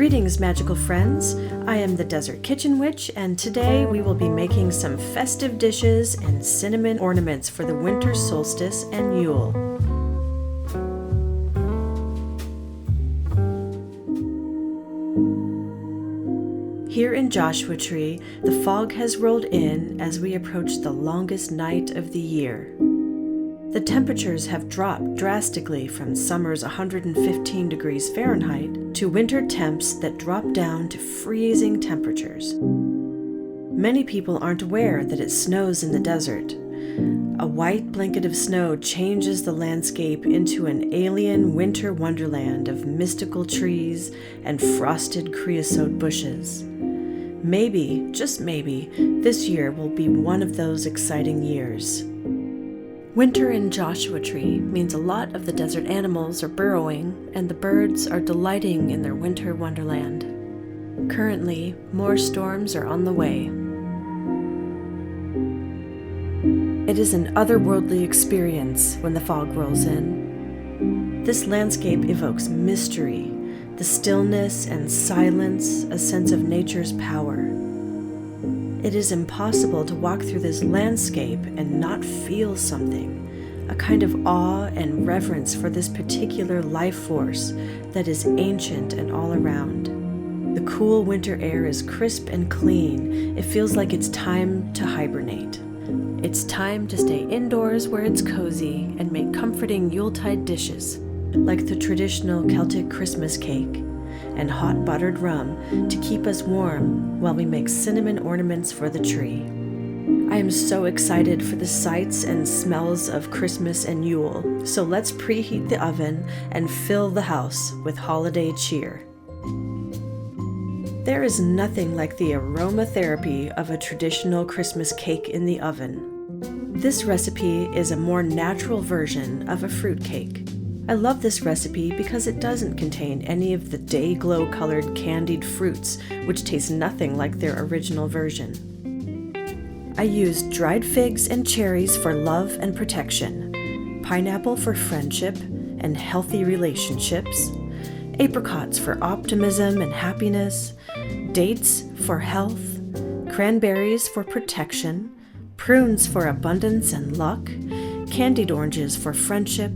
Greetings, magical friends. I am the Desert Kitchen Witch, and today we will be making some festive dishes and cinnamon ornaments for the winter solstice and Yule. Here in Joshua Tree, the fog has rolled in as we approach the longest night of the year. The temperatures have dropped drastically from summer's 115 degrees Fahrenheit to winter temps that drop down to freezing temperatures. Many people aren't aware that it snows in the desert. A white blanket of snow changes the landscape into an alien winter wonderland of mystical trees and frosted creosote bushes. Maybe, just maybe, this year will be one of those exciting years. Winter in Joshua Tree means a lot of the desert animals are burrowing and the birds are delighting in their winter wonderland. Currently, more storms are on the way. It is an otherworldly experience when the fog rolls in. This landscape evokes mystery, the stillness and silence, a sense of nature's power. It is impossible to walk through this landscape and not feel something, a kind of awe and reverence for this particular life force that is ancient and all around. The cool winter air is crisp and clean. It feels like it's time to hibernate. It's time to stay indoors where it's cozy and make comforting Yuletide dishes, like the traditional Celtic Christmas cake and hot buttered rum to keep us warm while we make cinnamon ornaments for the tree. I am so excited for the sights and smells of Christmas and Yule, so let's preheat the oven and fill the house with holiday cheer. There is nothing like the aromatherapy of a traditional Christmas cake in the oven. This recipe is a more natural version of a fruit cake. I love this recipe because it doesn't contain any of the day-glow-colored candied fruits, which taste nothing like their original version. I used dried figs and cherries for love and protection, pineapple for friendship and healthy relationships, apricots for optimism and happiness, dates for health, cranberries for protection, prunes for abundance and luck, candied oranges for friendship,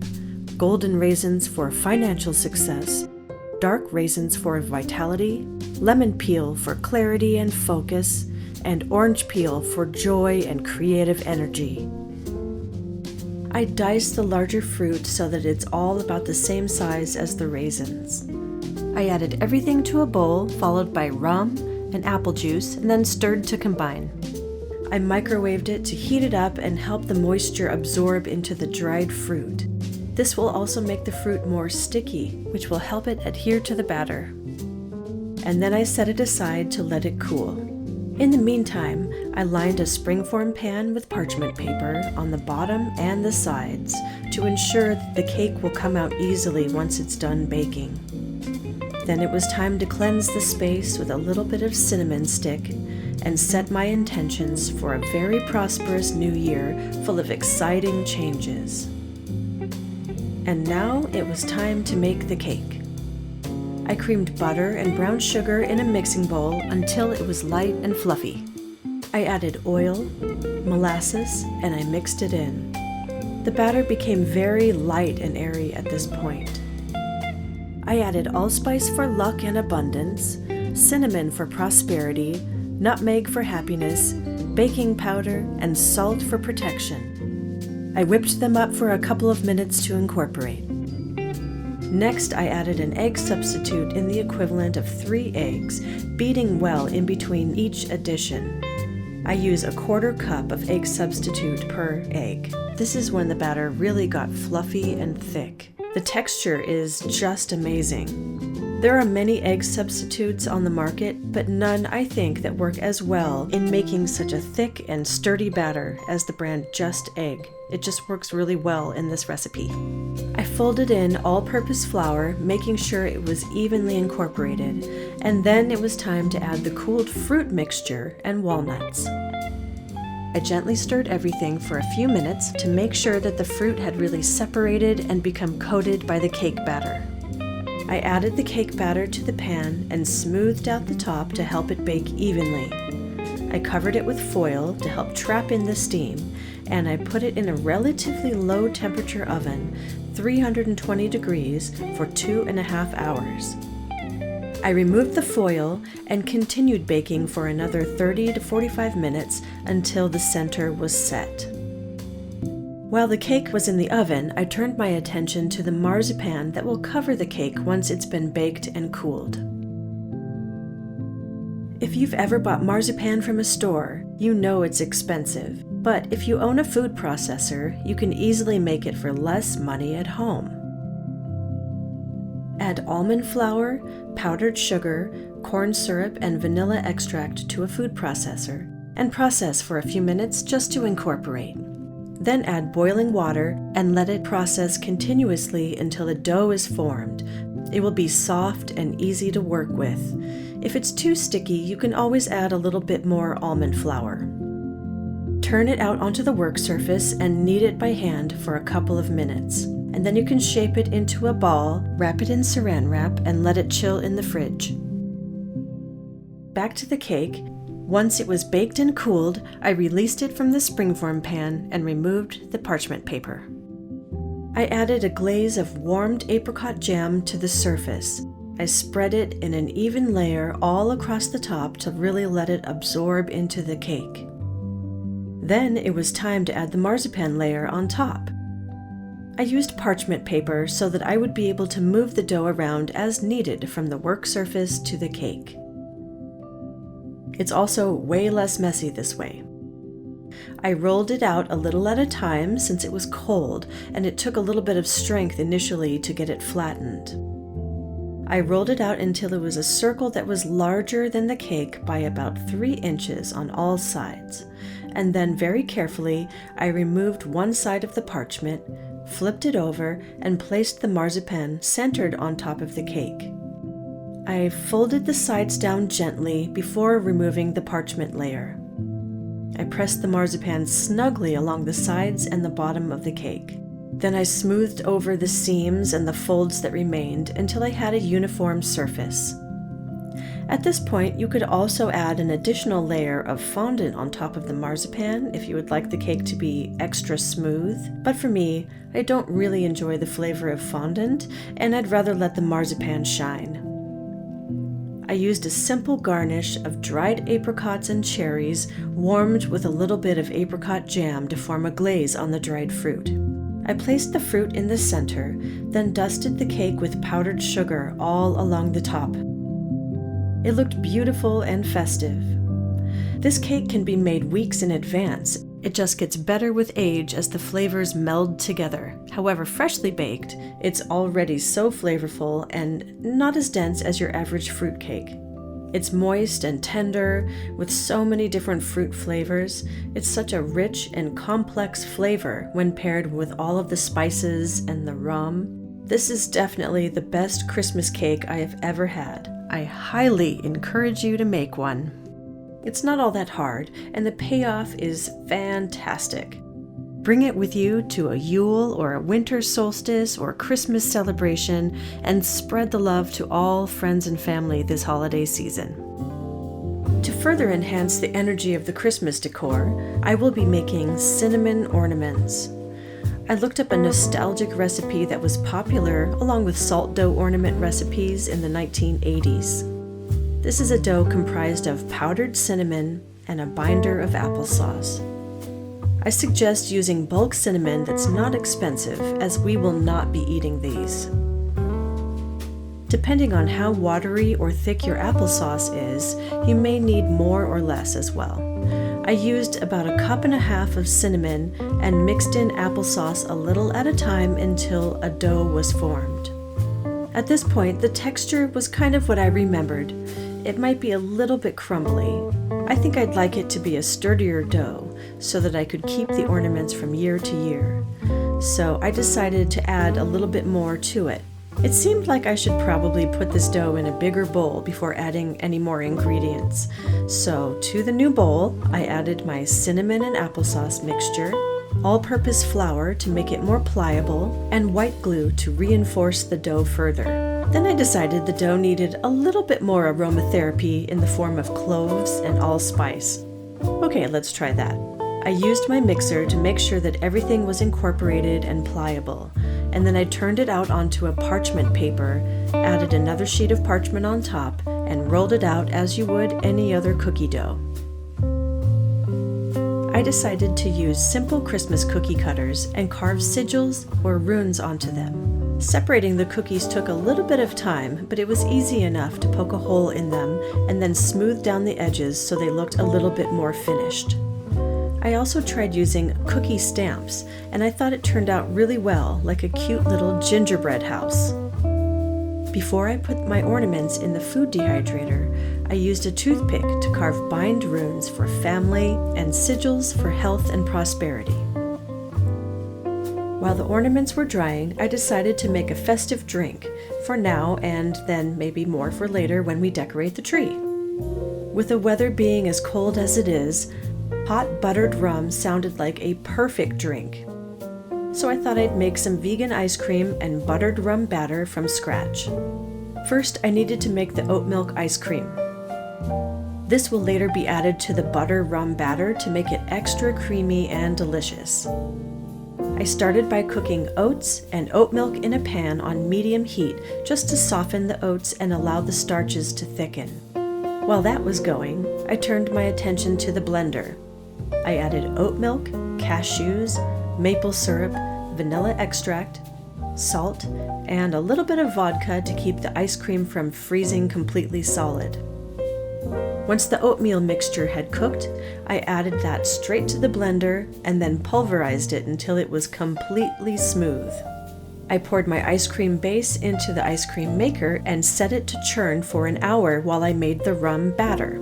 golden raisins for financial success, dark raisins for vitality, lemon peel for clarity and focus, and orange peel for joy and creative energy. I diced the larger fruit so that it's all about the same size as the raisins. I added everything to a bowl, followed by rum and apple juice, and then stirred to combine. I microwaved it to heat it up and help the moisture absorb into the dried fruit. This will also make the fruit more sticky, which will help it adhere to the batter. And then I set it aside to let it cool. In the meantime, I lined a springform pan with parchment paper on the bottom and the sides to ensure that the cake will come out easily once it's done baking. Then it was time to cleanse the space with a little bit of cinnamon stick and set my intentions for a very prosperous new year full of exciting changes. And now it was time to make the cake. I creamed butter and brown sugar in a mixing bowl until it was light and fluffy. I added oil, molasses, and I mixed it in. The batter became very light and airy at this point. I added allspice for luck and abundance, cinnamon for prosperity, nutmeg for happiness, baking powder, and salt for protection. I whipped them up for a couple of minutes to incorporate. Next, I added an egg substitute in the equivalent of 3 eggs, beating well in between each addition. I use a 1/4 cup of egg substitute per egg. This is when the batter really got fluffy and thick. The texture is just amazing. There are many egg substitutes on the market, but none, I think, that work as well in making such a thick and sturdy batter as the brand Just Egg. It just works really well in this recipe. I folded in all-purpose flour, making sure it was evenly incorporated, and then it was time to add the cooled fruit mixture and walnuts. I gently stirred everything for a few minutes to make sure that the fruit had really separated and become coated by the cake batter. I added the cake batter to the pan and smoothed out the top to help it bake evenly. I covered it with foil to help trap in the steam, and I put it in a relatively low temperature oven, 320 degrees, for 2.5 hours. I removed the foil and continued baking for another 30 to 45 minutes until the center was set. While the cake was in the oven, I turned my attention to the marzipan that will cover the cake once it's been baked and cooled. If you've ever bought marzipan from a store, you know it's expensive, but if you own a food processor, you can easily make it for less money at home. Add almond flour, powdered sugar, corn syrup, and vanilla extract to a food processor, and process for a few minutes just to incorporate. Then add boiling water and let it process continuously until the dough is formed. It will be soft and easy to work with. If it's too sticky, you can always add a little bit more almond flour. Turn it out onto the work surface and knead it by hand for a couple of minutes. And then you can shape it into a ball, wrap it in saran wrap, and let it chill in the fridge. Back to the cake. Once it was baked and cooled, I released it from the springform pan and removed the parchment paper. I added a glaze of warmed apricot jam to the surface. I spread it in an even layer all across the top to really let it absorb into the cake. Then it was time to add the marzipan layer on top. I used parchment paper so that I would be able to move the dough around as needed from the work surface to the cake. It's also way less messy this way. I rolled it out a little at a time since it was cold and it took a little bit of strength initially to get it flattened. I rolled it out until it was a circle that was larger than the cake by about 3 inches on all sides, and then very carefully I removed one side of the parchment, flipped it over, and placed the marzipan centered on top of the cake. I folded the sides down gently before removing the parchment layer. I pressed the marzipan snugly along the sides and the bottom of the cake. Then I smoothed over the seams and the folds that remained until I had a uniform surface. At this point, you could also add an additional layer of fondant on top of the marzipan if you would like the cake to be extra smooth, but for me, I don't really enjoy the flavor of fondant, and I'd rather let the marzipan shine. I used a simple garnish of dried apricots and cherries, warmed with a little bit of apricot jam to form a glaze on the dried fruit. I placed the fruit in the center, then dusted the cake with powdered sugar all along the top. It looked beautiful and festive. This cake can be made weeks in advance. It just gets better with age as the flavors meld together. However, freshly baked, it's already so flavorful and not as dense as your average fruit cake. It's moist and tender with so many different fruit flavors. It's such a rich and complex flavor when paired with all of the spices and the rum. This is definitely the best Christmas cake I have ever had. I highly encourage you to make one. It's not all that hard, and the payoff is fantastic. Bring it with you to a Yule or a winter solstice or Christmas celebration and spread the love to all friends and family this holiday season. To further enhance the energy of the Christmas decor, I will be making cinnamon ornaments. I looked up a nostalgic recipe that was popular along with salt dough ornament recipes in the 1980s. This is a dough comprised of powdered cinnamon and a binder of applesauce. I suggest using bulk cinnamon that's not expensive, as we will not be eating these. Depending on how watery or thick your applesauce is, you may need more or less as well. I used about 1.5 cups of cinnamon and mixed in applesauce a little at a time until a dough was formed. At this point, the texture was kind of what I remembered. It might be a little bit crumbly. I think I'd like it to be a sturdier dough so that I could keep the ornaments from year to year. So I decided to add a little bit more to it. It seemed like I should probably put this dough in a bigger bowl before adding any more ingredients. So to the new bowl, I added my cinnamon and applesauce mixture, all-purpose flour to make it more pliable, and white glue to reinforce the dough further. Then I decided the dough needed a little bit more aromatherapy in the form of cloves and allspice. Okay, let's try that. I used my mixer to make sure that everything was incorporated and pliable, and then I turned it out onto a parchment paper, added another sheet of parchment on top, and rolled it out as you would any other cookie dough. I decided to use simple Christmas cookie cutters and carve sigils or runes onto them. Separating the cookies took a little bit of time, but it was easy enough to poke a hole in them and then smooth down the edges so they looked a little bit more finished. I also tried using cookie stamps, and I thought it turned out really well, like a cute little gingerbread house. Before I put my ornaments in the food dehydrator, I used a toothpick to carve bind runes for family and sigils for health and prosperity. While the ornaments were drying, I decided to make a festive drink for now and then maybe more for later when we decorate the tree. With the weather being as cold as it is, hot buttered rum sounded like a perfect drink. So I thought I'd make some vegan ice cream and buttered rum batter from scratch. First, I needed to make the oat milk ice cream. This will later be added to the butter rum batter to make it extra creamy and delicious. I started by cooking oats and oat milk in a pan on medium heat just to soften the oats and allow the starches to thicken. While that was going, I turned my attention to the blender. I added oat milk, cashews, maple syrup, vanilla extract, salt, and a little bit of vodka to keep the ice cream from freezing completely solid. Once the oatmeal mixture had cooked, I added that straight to the blender and then pulverized it until it was completely smooth. I poured my ice cream base into the ice cream maker and set it to churn for an hour while I made the rum batter.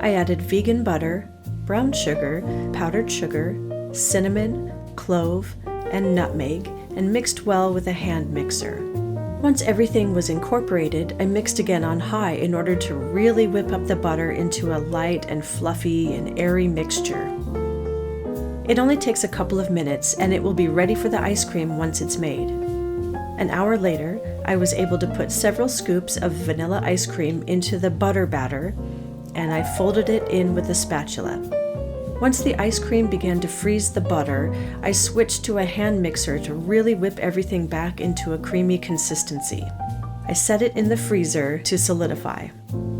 I added vegan butter, brown sugar, powdered sugar, cinnamon, clove, and nutmeg, and mixed well with a hand mixer. Once everything was incorporated, I mixed again on high in order to really whip up the butter into a light and fluffy and airy mixture. It only takes a couple of minutes and it will be ready for the ice cream once it's made. An hour later, I was able to put several scoops of vanilla ice cream into the butter batter, and I folded it in with a spatula. Once the ice cream began to freeze the butter, I switched to a hand mixer to really whip everything back into a creamy consistency. I set it in the freezer to solidify,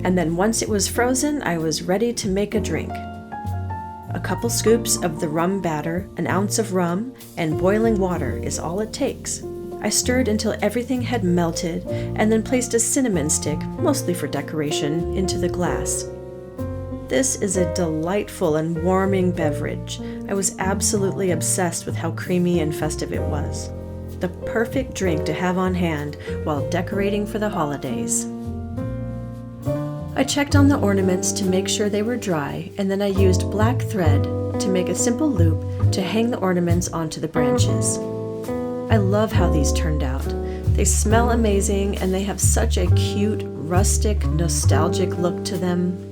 and then once it was frozen, I was ready to make a drink. A couple scoops of the rum batter, an ounce of rum, and boiling water is all it takes. I stirred until everything had melted, and then placed a cinnamon stick, mostly for decoration, into the glass. This is a delightful and warming beverage. I was absolutely obsessed with how creamy and festive it was. The perfect drink to have on hand while decorating for the holidays. I checked on the ornaments to make sure they were dry, and then I used black thread to make a simple loop to hang the ornaments onto the branches. I love how these turned out. They smell amazing and they have such a cute, rustic, nostalgic look to them.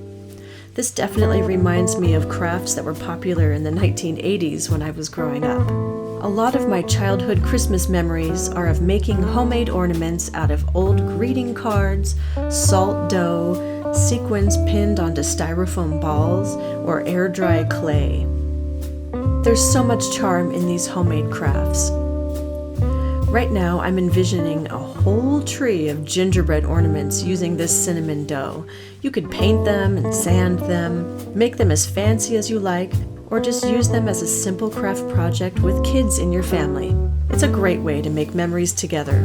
This definitely reminds me of crafts that were popular in the 1980s when I was growing up. A lot of my childhood Christmas memories are of making homemade ornaments out of old greeting cards, salt dough, sequins pinned onto styrofoam balls, or air-dry clay. There's so much charm in these homemade crafts. Right now, I'm envisioning a whole tree of gingerbread ornaments using this cinnamon dough. You could paint them and sand them, make them as fancy as you like, or just use them as a simple craft project with kids in your family. It's a great way to make memories together.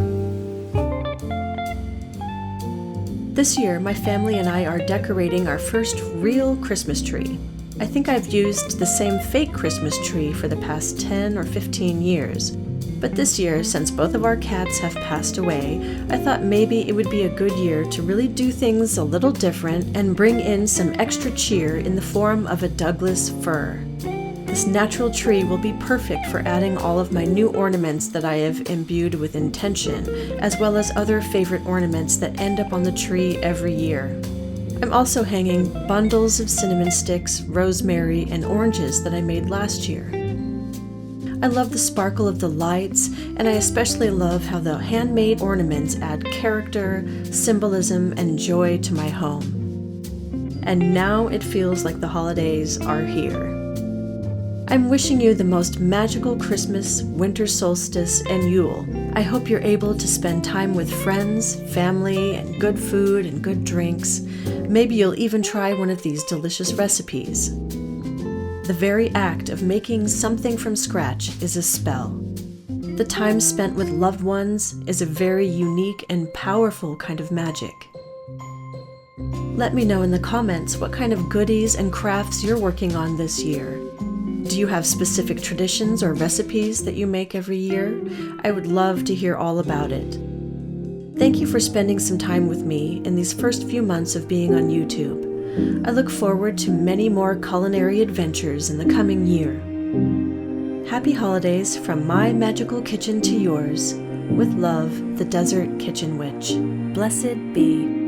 This year, my family and I are decorating our first real Christmas tree. I think I've used the same fake Christmas tree for the past 10 or 15 years. But this year, since both of our cats have passed away, I thought maybe it would be a good year to really do things a little different and bring in some extra cheer in the form of a Douglas fir. This natural tree will be perfect for adding all of my new ornaments that I have imbued with intention, as well as other favorite ornaments that end up on the tree every year. I'm also hanging bundles of cinnamon sticks, rosemary, and oranges that I made last year. I love the sparkle of the lights, and I especially love how the handmade ornaments add character, symbolism, and joy to my home. And now it feels like the holidays are here. I'm wishing you the most magical Christmas, winter solstice, and Yule. I hope you're able to spend time with friends, family, and good food and good drinks. Maybe you'll even try one of these delicious recipes. The very act of making something from scratch is a spell. The time spent with loved ones is a very unique and powerful kind of magic. Let me know in the comments what kind of goodies and crafts you're working on this year. Do you have specific traditions or recipes that you make every year? I would love to hear all about it. Thank you for spending some time with me in these first few months of being on YouTube. I look forward to many more culinary adventures in the coming year. Happy holidays from my magical kitchen to yours. With love, the Desert Kitchen Witch. Blessed be.